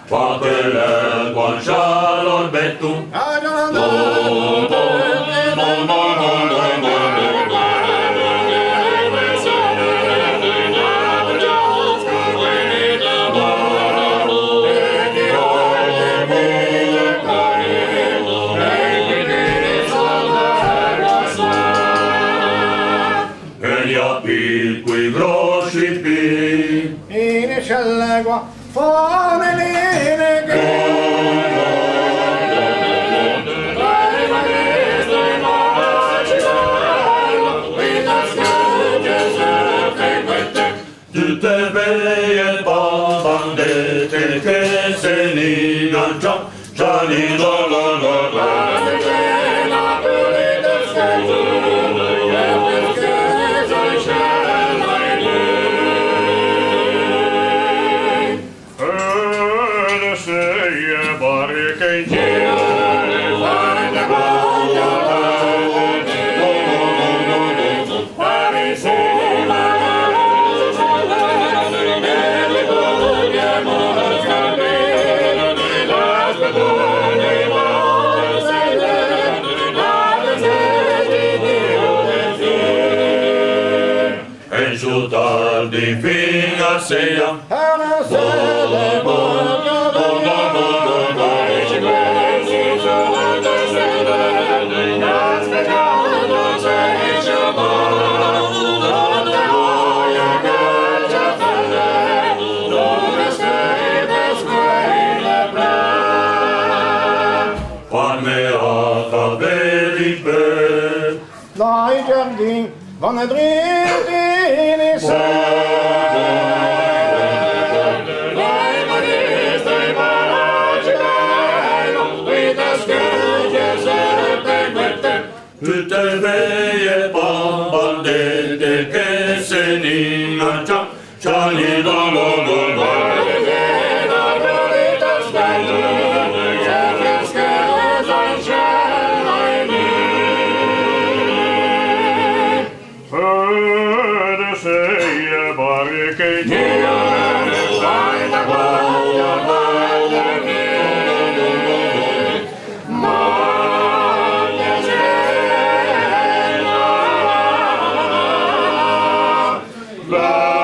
Fapele guancialor betu. Elia picui grossi pi. Inicia l'egua, fomeline Tutte veie bandete che se ne lanciano, già li Enxutar de fim a ceia. Dai giardini, vanno dritti Tutte veie bandete che se ne lanciano, già li La